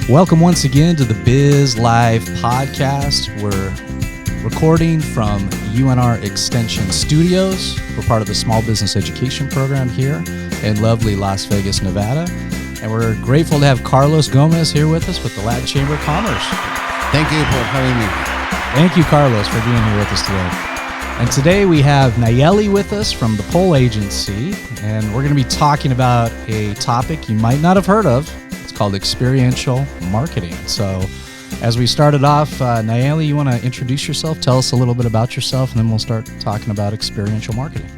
Welcome once again to the BizLife Podcast. We're recording from UNR Extension Studios. We're part of the Small Business Education Program here in lovely Las Vegas, Nevada. And we're grateful to have Carlos Gomez here with us with the Latin Chamber of Commerce. Thank you for having me. Thank you, Carlos, for being here with us today. And today we have Nalleli with us from the Poll Agency, and we're going to be talking about a topic you might not have heard of. It's called experiential marketing. So as we started off, Nalleli, you want to introduce yourself? Tell us a little bit about yourself, and then we'll start talking about experiential marketing.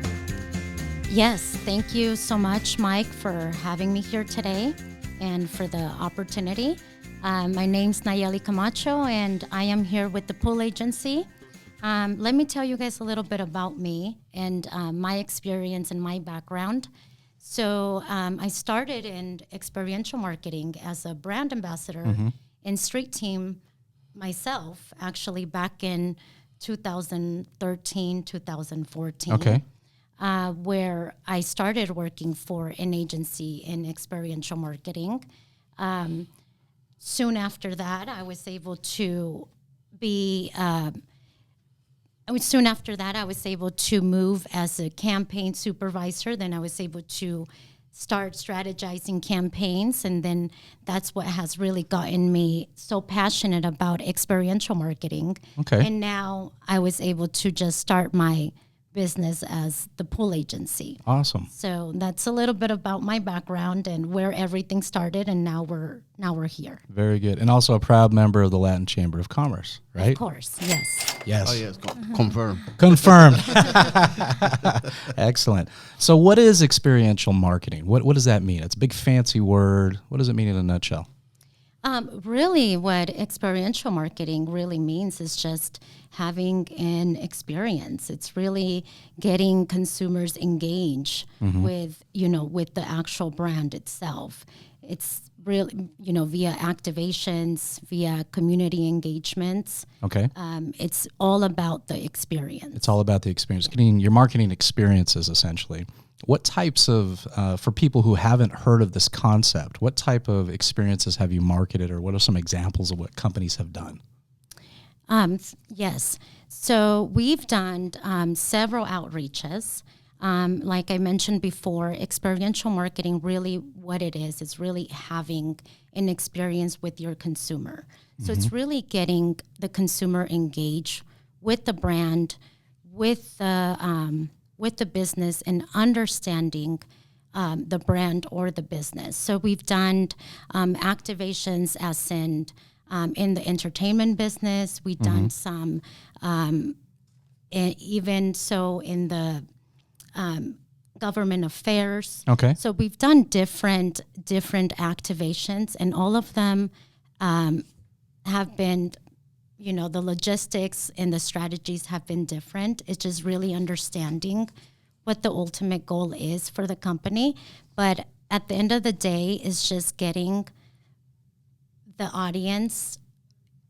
Yes, thank you so much, Mike, for having me here today and for the opportunity. My name's Nalleli Camacho, and I am here with the Poll Agency. Let me tell you guys a little bit about me and my experience and my background. So I started in experiential marketing as a brand ambassador in Street Team myself, actually back in 2013, 2014. Okay. Where I started working for an agency in experiential marketing. Soon after that, I was able to move as a campaign supervisor. Then I was able to start strategizing campaigns, and then that's what has really gotten me so passionate about experiential marketing. Okay. And now I was able to just start my business as the Poll Agency. Awesome. So that's a little bit about my background and where everything started, and now we're here. Very good. And also a proud member of the Latin Chamber of Commerce, right? Of course, yes. Yes. Oh, yes. Confirm. Confirmed. Excellent. So what is experiential marketing? What does that mean? It's a big fancy word. What does it mean in a nutshell? Really, what experiential marketing really means is just having an experience. It's really getting consumers engaged with the actual brand itself. It's really, via activations, via community engagements. Okay. It's all about the experience. It's all about the experience. Getting your marketing experiences, essentially. What types of, for people who haven't heard of this concept, what type of experiences have you marketed, or what are some examples of what companies have done? Yes. So we've done several outreaches. Like I mentioned before, experiential marketing, really what it is really having an experience with your consumer. So it's really getting the consumer engaged with the brand, with the business, and understanding the brand or the business. So we've done activations as in the entertainment business. We've done some, even so in the government affairs. Okay. So we've done different activations, and all of them have been, the logistics and the strategies have been different. It's just really understanding what the ultimate goal is for the company. But at the end of the day, it's just getting the audience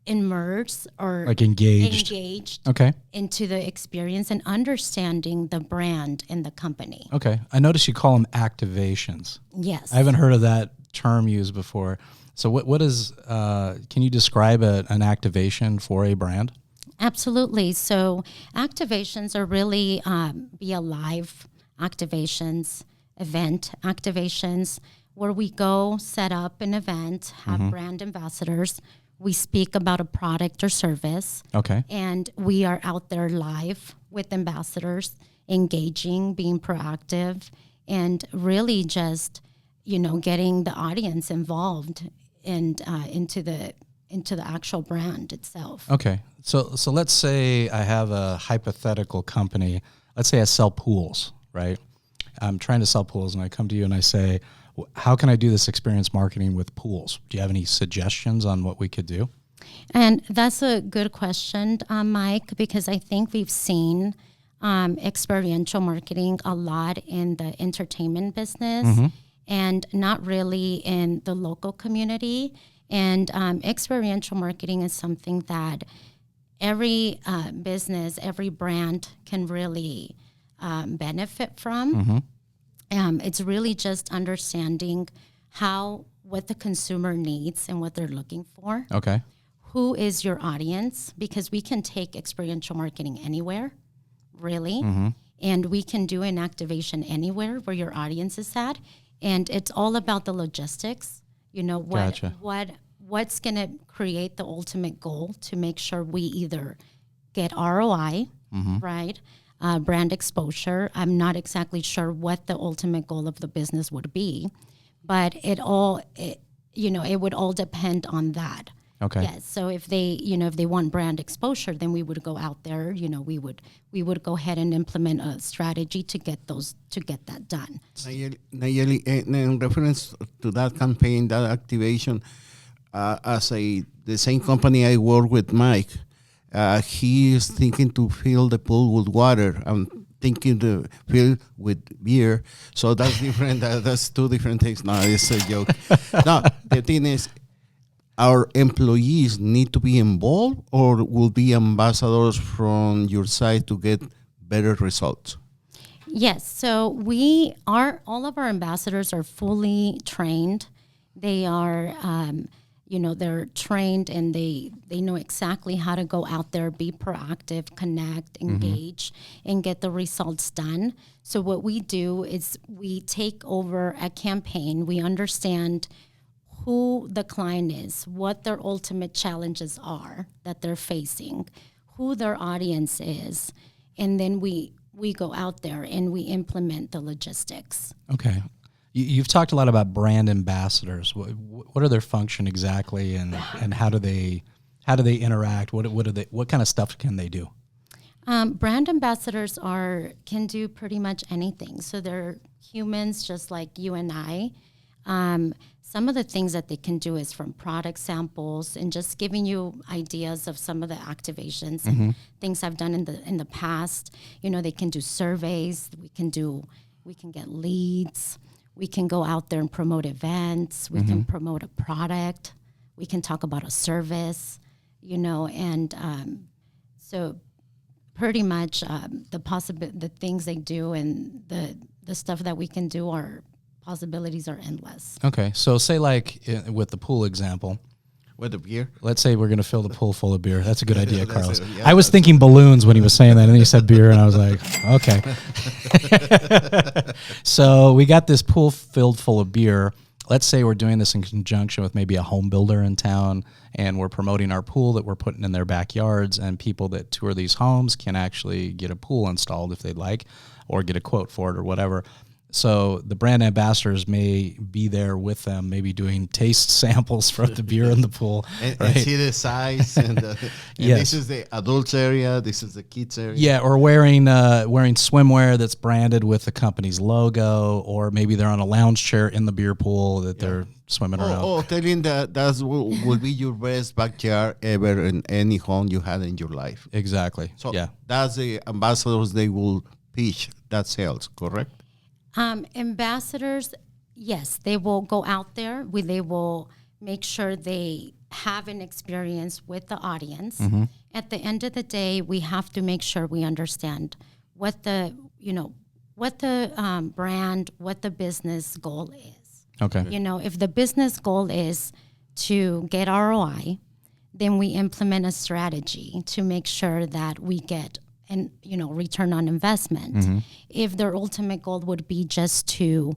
immersed or engaged Okay. into the experience and understanding the brand and the company. Okay. I noticed you call them activations. Yes. I haven't heard of that term used before. So what is, can you describe an activation for a brand? Absolutely. So activations are really via live activations, event activations, where we go set up an event, have brand ambassadors. We speak about a product or service. Okay. And we are out there live with ambassadors, engaging, being proactive, and really just, getting the audience involved and into the actual brand itself. Okay. So let's say I have a hypothetical company. Let's say I sell pools, right? I'm trying to sell pools, and I come to you and I say, how can I do this experience marketing with pools? Do you have any suggestions on what we could do? And that's a good question, Mike, because I think we've seen experiential marketing a lot in the entertainment business and not really in the local community. And experiential marketing is something that every business, every brand can really benefit from. It's really just understanding what the consumer needs and what they're looking for. Okay. Who is your audience? Because we can take experiential marketing anywhere, really. And we can do an activation anywhere where your audience is at. And it's all about the logistics. What's going to create the ultimate goal to make sure we either get ROI, right? Brand exposure. I'm not exactly sure what the ultimate goal of the business would be, but it would all depend on that. Okay. Yes. So if they want brand exposure, then we would go out there. We would go ahead and implement a strategy to get that done. Nalleli, in reference to that campaign, that activation, the same company I work with, Mike, he is thinking to fill the pool with water. I'm thinking to fill with beer. So that's different. That's two different things. No, it's a joke. No, the thing is, our employees need to be involved, or will be ambassadors from your side to get better results? Yes. So all of our ambassadors are fully trained. They are, they're trained and they know exactly how to go out there, be proactive, connect, engage, and get the results done. So what we do is we take over a campaign. We understand who the client is, what their ultimate challenges are that they're facing, who their audience is, and then we go out there and we implement the logistics. Okay. You've talked a lot about brand ambassadors. What are their function exactly, and how do they interact? What kind of stuff can they do? Brand ambassadors can do pretty much anything. So they're humans just like you and I. Some of the things that they can do is from product samples and just giving you ideas of some of the activations and things I've done in the past. They can do surveys. We can get leads. We can go out there and promote events. We can promote a product. We can talk about a service, and so pretty much the things they do and the stuff that we can do possibilities are endless. Okay, so say with the pool example. With the beer? Let's say we're going to fill the pool full of beer. That's a good idea, Carlos. I was thinking balloons when he was saying that, and then he said beer, and I was like, okay. So we got this pool filled full of beer. Let's say we're doing this in conjunction with maybe a home builder in town, and we're promoting our pool that we're putting in their backyards, and people that tour these homes can actually get a pool installed if they'd like, or get a quote for it or whatever. So the brand ambassadors may be there with them, maybe doing taste samples from the beer in the pool. and right? See the size. And yes. This is the adults area. This is the kids area. Yeah, or wearing swimwear that's branded with the company's logo, or maybe they're on a lounge chair in the beer pool that they're swimming around. Telling that will be your best backyard ever in any home you had in your life. Exactly. So that's the ambassadors they will pitch that sales, correct? Ambassadors, yes, they will go out there. They will make sure they have an experience with the audience. At the end of the day, we have to make sure we understand what the brand, what the business goal is. Okay. If the business goal is to get ROI, then we implement a strategy to make sure that we get return on investment. If their ultimate goal would be just to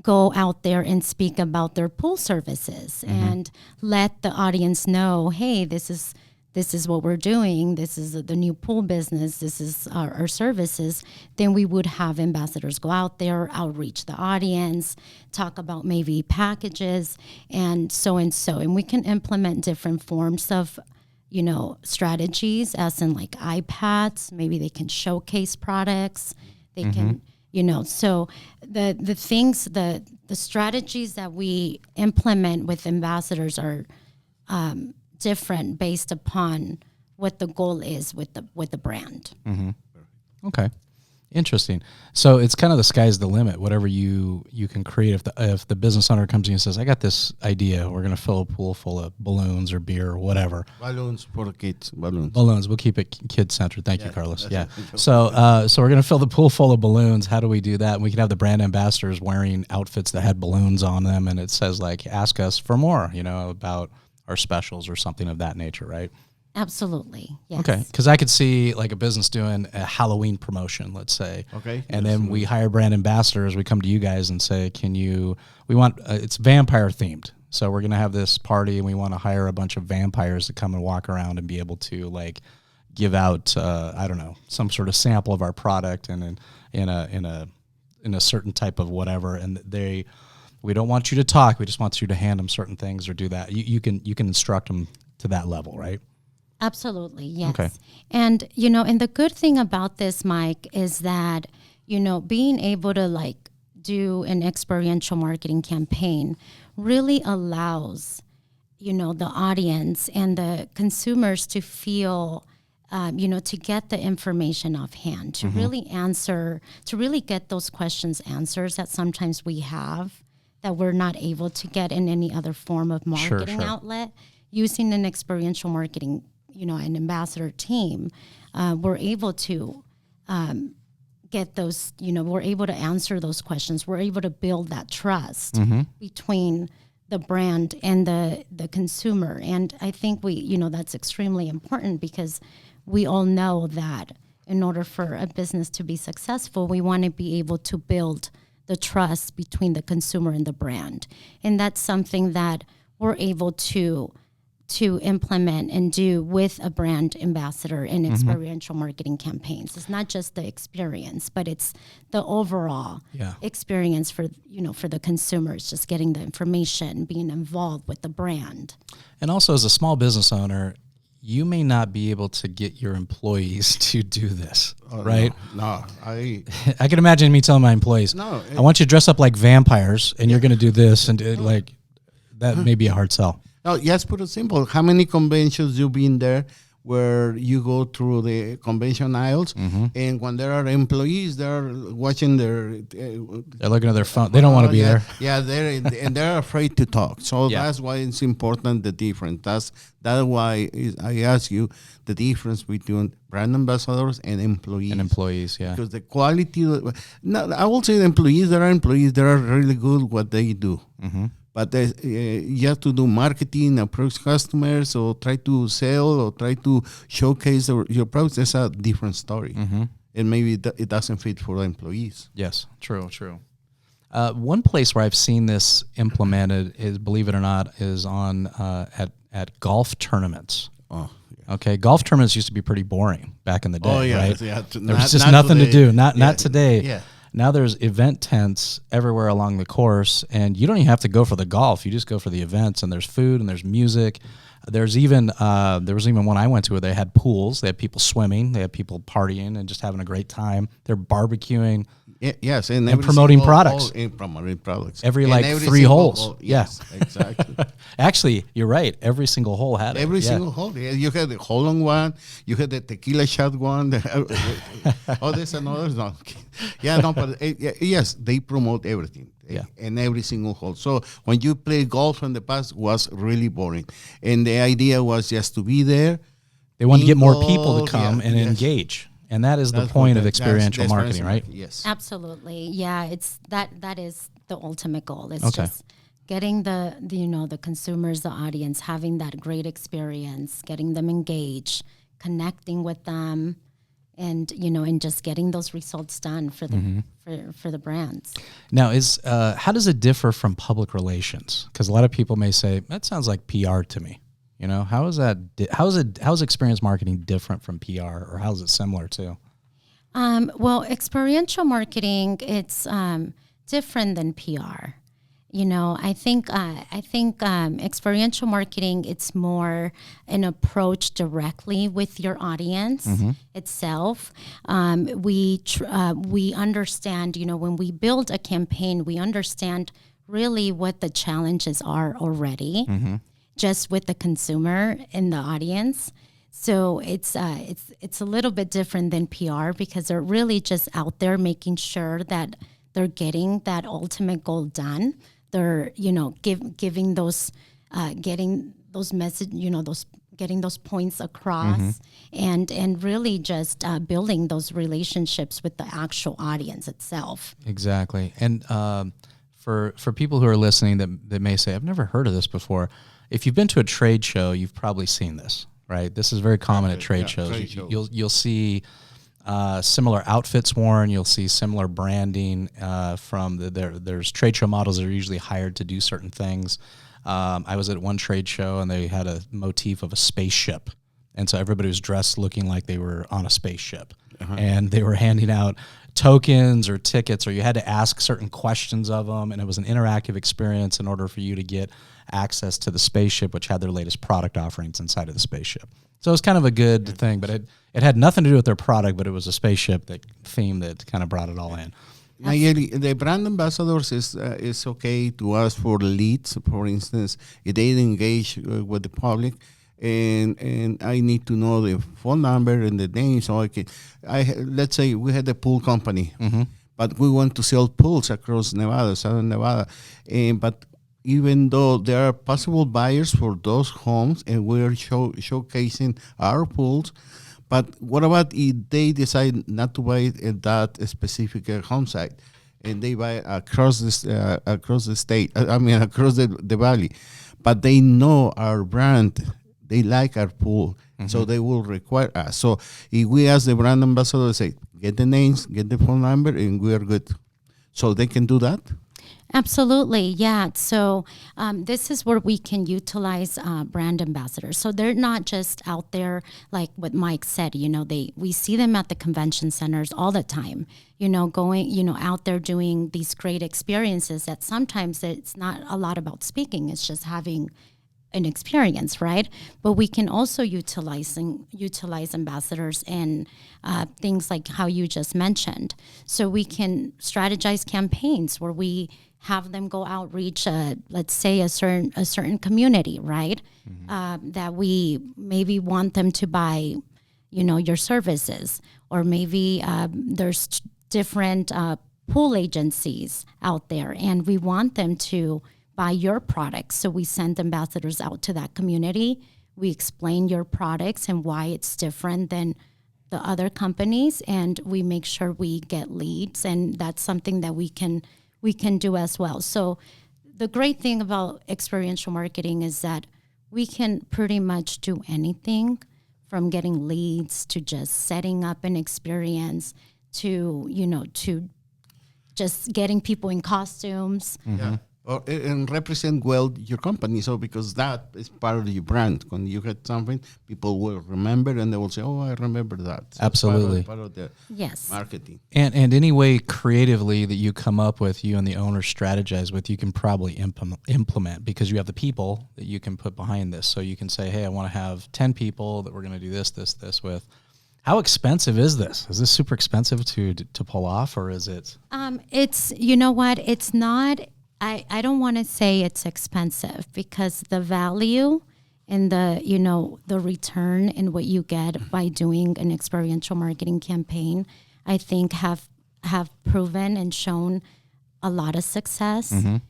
go out there and speak about their pool services and let the audience know, hey, this is what we're doing. This is the new pool business. This is our services. Then we would have ambassadors go out there, outreach the audience, talk about maybe packages and so. And we can implement different forms of strategies, as in like iPads. Maybe they can showcase products. They can, so the things, the strategies that we implement with ambassadors are different based upon what the goal is with the brand. Okay. Interesting. So it's kind of the sky's the limit. Whatever you can create. If the business owner comes in and says, "I got this idea. We're going to fill a pool full of balloons or beer or whatever." Balloons for the kids. Balloons. Balloons. We'll keep it kid centered. Thank you, Carlos. Yeah. So we're going to fill the pool full of balloons. How do we do that? And we can have the brand ambassadors wearing outfits that had balloons on them, and it says like, "Ask us for more," about our specials or something of that nature, right? Absolutely. Yes. Okay. Because I could see like a business doing a Halloween promotion, let's say. Okay. And then we hire brand ambassadors. We come to you guys and say, we want, it's vampire themed. So we're going to have this party and we want to hire a bunch of vampires to come and walk around and be able to like give out, I don't know, some sort of sample of our product and in a certain type of whatever. And we don't want you to talk. We just want you to hand them certain things or do that. You can instruct them to that level, right? Absolutely, yes. Okay. And, and the good thing about this, Mike, is that, being able to like do an experiential marketing campaign really allows, the audience and the consumers to feel, to get the information offhand, to really get those questions answers that sometimes we have that we're not able to get in any other form of marketing outlet. Using an experiential marketing an ambassador team, we're able to get those, we're able to answer those questions. We're able to build that trust between the brand and the consumer. And I think that's extremely important because we all know that in order for a business to be successful, we want to be able to build the trust between the consumer and the brand. And that's something that we're able to implement and do with a brand ambassador in experiential marketing campaigns. It's not just the experience, but it's the overall experience for the consumers, just getting the information, being involved with the brand. And also as a small business owner, you may not be able to get your employees to do this, right? No, I can imagine me telling my employees, I want you to dress up like vampires and you're going to do this and that may be a hard sell. No, just put it simple. How many conventions you've been there where you go through the convention aisles and when there are employees, they're watching they're looking at their phone. They don't want to be there. Yeah, they're afraid to talk. So that's why it's important, the difference. That's why I ask you the difference between brand ambassadors and employees. Yeah. Because the quality, I will say the employees, there are really good what they do. But you have to do marketing, approach customers, or try to sell, or try to showcase your products. That's a different story. And maybe it doesn't fit for the employees. Yes, true. One place where I've seen this implemented is, believe it or not, is on at golf tournaments. Oh, yeah. Okay, golf tournaments used to be pretty boring back in the day, right? Yeah, there was just nothing to do. Not today. Yeah. Now there's event tents everywhere along the course, and you don't even have to go for the golf. You just go for the events, and there's food and there's music. There was even one I went to where they had pools. They had people swimming. They had people partying and just having a great time. They're barbecuing. Yes, and promoting products. Promoting products. Every 3 holes. Hole, yes, exactly. Actually, you're right. Every single hole had it. Every single hole. Yeah, you had the hole-on one. You had the tequila shot one. There's another one. Yeah, no, but yes, they promote everything. Yeah. And every single hole. So when you play golf in the past, was really boring. And the idea was just to be there. They want to get more people to come and engage. And that's the point of experiential marketing, right? Yes. Absolutely. Yeah, it's that is the ultimate goal. It's just getting the consumers, the audience, having that great experience, getting them engaged, connecting with them, and just getting those results done for the for the brands. Now, how does it differ from public relations? Because a lot of people may say that sounds like PR to me. How is that? How is experience marketing different from PR, or how is it similar to? Well, experiential marketing, it's different than PR. I think experiential marketing, it's more an approach directly with your audience itself. We understand, when we build a campaign, we understand really what the challenges are already. Just with the consumer and the audience. So it's a little bit different than PR because they're really just out there making sure that they're getting that ultimate goal done. They're, giving those, getting those message, getting those points across, and really just building those relationships with the actual audience itself. Exactly. And for people who are listening that may say, I've never heard of this before, if you've been to a trade show, you've probably seen this, right? This is very common at trade shows. You'll see similar outfits worn. You'll see similar branding there's trade show models that are usually hired to do certain things. I was at one trade show and they had a motif of a spaceship. And so everybody was dressed looking like they were on a spaceship. And they were handing out tokens or tickets, or you had to ask certain questions of them. And it was an interactive experience in order for you to get access to the spaceship, which had their latest product offerings inside of the spaceship. So it was kind of a good thing, but it had nothing to do with their product, but it was a spaceship theme that kind of brought it all in. Nalleli, the brand ambassadors is okay to ask for leads. For instance, if they engage with the public, and I need to know the phone number and the name, so let's say we had a pool company, but we want to sell pools across Nevada, Southern Nevada, but even though there are possible buyers for those homes, and we're showcasing our pools. But what about if they decide not to buy at that specific home site, and they buy across the state? Across the valley, but they know our brand, they like our pool, so they will require us. So if we ask the brand ambassador to say, get the names, get the phone number, and we are good, so they can do that. Absolutely, yeah. So this is where we can utilize brand ambassadors. So they're not just out there like what Mike said. We see them at the convention centers all the time. Going, out there doing these great experiences. That sometimes it's not a lot about speaking; it's just having an experience, right? But we can also utilize ambassadors and things like how you just mentioned. So we can strategize campaigns where we have them go outreach, let's say a certain community, right? That we maybe want them to buy, your services, or maybe there's different pool agencies out there, and we want them to buy your products. So we send ambassadors out to that community. We explain your products and why it's different than the other companies, and we make sure we get leads, and that's something that we can do as well. So the great thing about experiential marketing is that we can pretty much do anything, from getting leads to just setting up an experience to just getting people in costumes. Yeah. And represent well your company. So because that is part of your brand. When you get something, people will remember, and they will say, "Oh, I remember that." So absolutely, part of the marketing. And any way creatively that you come up with, you and the owner strategize with, you can probably implement, because you have the people that you can put behind this. So you can say, "Hey, I want to have 10 people that we're going to do this with." How expensive is this? Is this super expensive to pull off, or is it? It's it's not. I don't want to say it's expensive, because the value and the return and what you get by doing an experiential marketing campaign, I think have proven and shown a lot of success in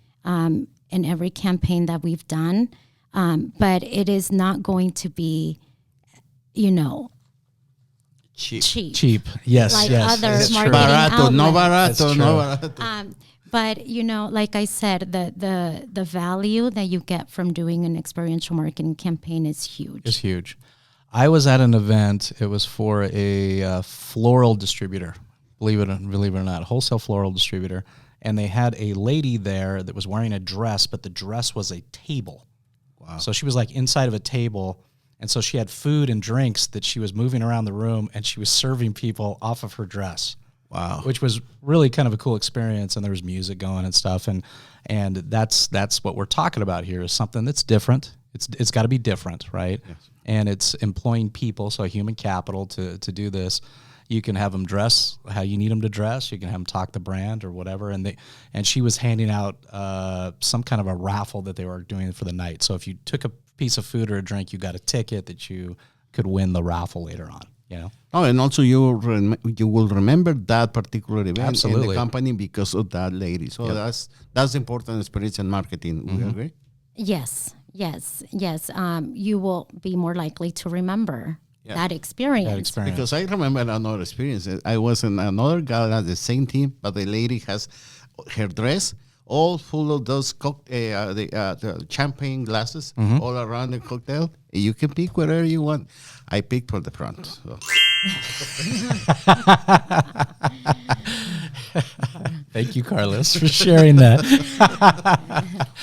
every campaign that we've done. But it is not going to be, cheap. Yes, like yes. other marketing outlets. But, like I said, the value that you get from doing an experiential marketing campaign is huge. It's huge. I was at an event. It was for a floral distributor, believe it or not, wholesale floral distributor. And they had a lady there that was wearing a dress, but the dress was a table. Wow. So she was like inside of a table. And so she had food and drinks that she was moving around the room, and she was serving people off of her dress. Wow. Which was really kind of a cool experience, and there was music going and stuff, and that's what we're talking about here, is something that's different. It's got to be different, right? Yes. And it's employing people, so human capital to do this. You can have them dress how you need them to dress. You can have them talk the brand or whatever, and she was handing out some kind of a raffle that they were doing for the night. So if you took a piece of food or a drink, you got a ticket that you could win the raffle later on. You know. Oh, and also you will remember that particular event in Absolutely. the company because of that lady. So that's important experience in marketing. We agree? Yes. You will be more likely to remember that experience. Because I remember another experience. I was in another gal at the same team, but the lady has her dress all full of those the champagne glasses all around the cocktail. You can pick wherever you want. I picked for the front. So. Thank you, Carlos, for sharing that.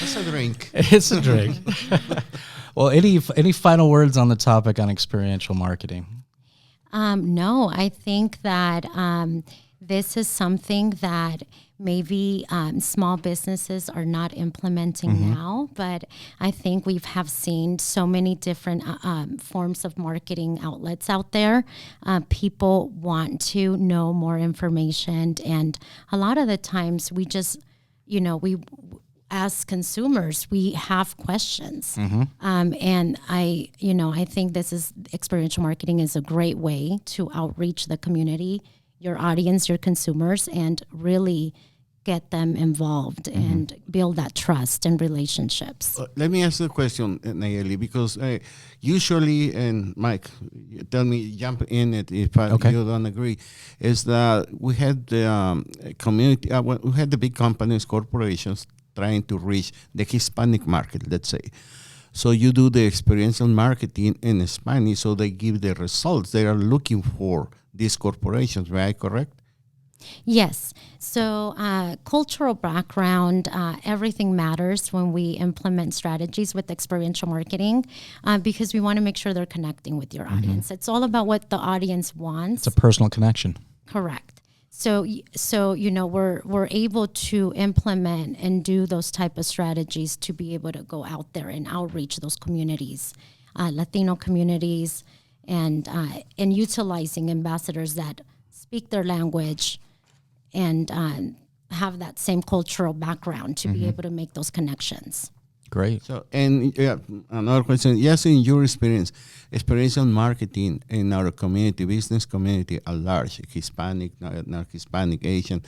It's a drink. It's a drink. Well, any final words on the topic on experiential marketing? No, I think that this is something that maybe small businesses are not implementing now, but I think we have seen so many different forms of marketing outlets out there. People want to know more information, and a lot of the times we just, we as consumers, we have questions. And I think experiential marketing is a great way to outreach the community, your audience, your consumers, and really get them involved and build that trust and relationships. Let me ask you a question, Nalleli, because usually, and Mike, tell me, jump in it if you don't agree, is that we had the community, we had the big companies, corporations, trying to reach the Hispanic market, let's say. So you do the experiential marketing in Spanish, so they give the results they are looking for, these corporations, right? Correct? Yes. So cultural background, everything matters when we implement strategies with experiential marketing because we want to make sure they're connecting with your audience. It's all about what the audience wants. It's a personal connection. Correct. So we're able to implement and do those type of strategies to be able to go out there and outreach those communities, Latino communities, and utilizing ambassadors that speak their language and have that same cultural background to be able to make those connections. Great. So, and another question. Yes, in your experience, experiential marketing in our community, business community at large, Hispanic, non-Hispanic, Asian,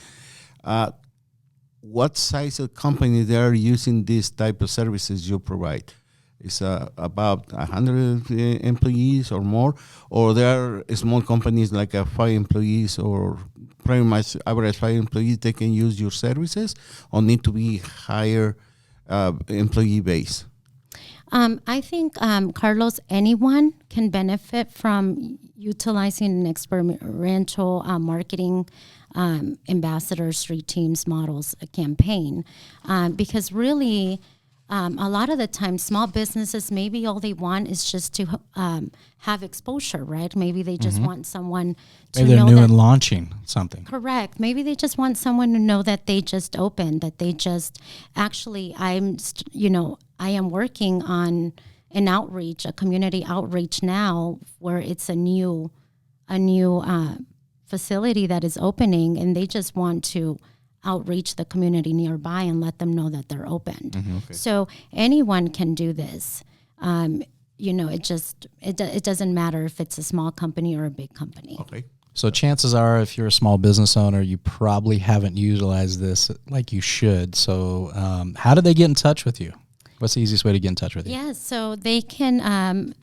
what size of company they are using this type of services you provide? Is about 100 employees or more, or there are small companies like 5 employees or pretty much average 5 employees, they can use your services, or need to be higher employee base? I think, Carlos, anyone can benefit from utilizing an experiential marketing ambassador, street teams, models campaign, because really, a lot of the time, small businesses, maybe all they want is just to have exposure, right? Maybe they just want someone to know Maybe they're new that, and launching something. Correct. Maybe they just want someone to know that they just opened, that they just actually, I am working on an outreach, a community outreach now, where it's a new facility that is opening, and they just want to outreach the community nearby and let them know that they're open. So anyone can do this. It doesn't matter if it's a small company or a big company. Okay. So chances are, if you're a small business owner, you probably haven't utilized this like you should. So how do they get in touch with you? What's the easiest way to get in touch with you? Yeah, so they can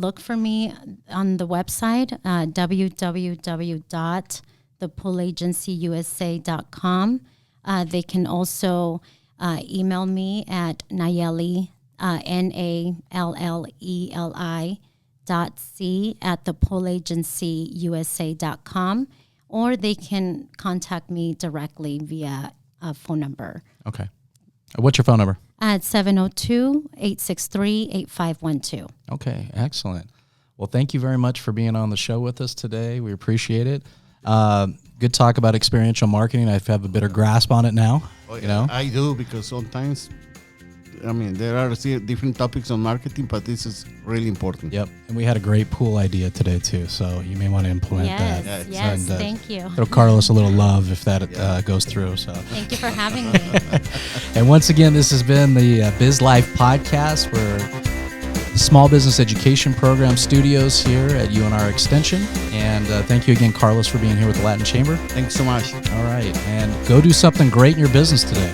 look for me on the website, www.thepoolagencyusa.com. They can also email me at Nalleli, nalleli.c@thepoolagencyusa.com, or they can contact me directly via a phone number. Okay. What's your phone number? At 702-863-8512. Okay, excellent. Well, thank you very much for being on the show with us today. We appreciate it. Good talk about experiential marketing. I have a better grasp on it now. I do, because sometimes, there are different topics on marketing, but this is really important. Yep. And we had a great pool idea today, too, so you may want to implement that. Yes, thank you. Throw Carlos a little love if that goes through. So thank you for having me. And once again, this has been the BizLife Podcast, where the Small Business Education Program studios here at UNR Extension. And thank you again, Carlos, for being here with the Latin Chamber. Thanks so much. All right. And go do something great in your business today.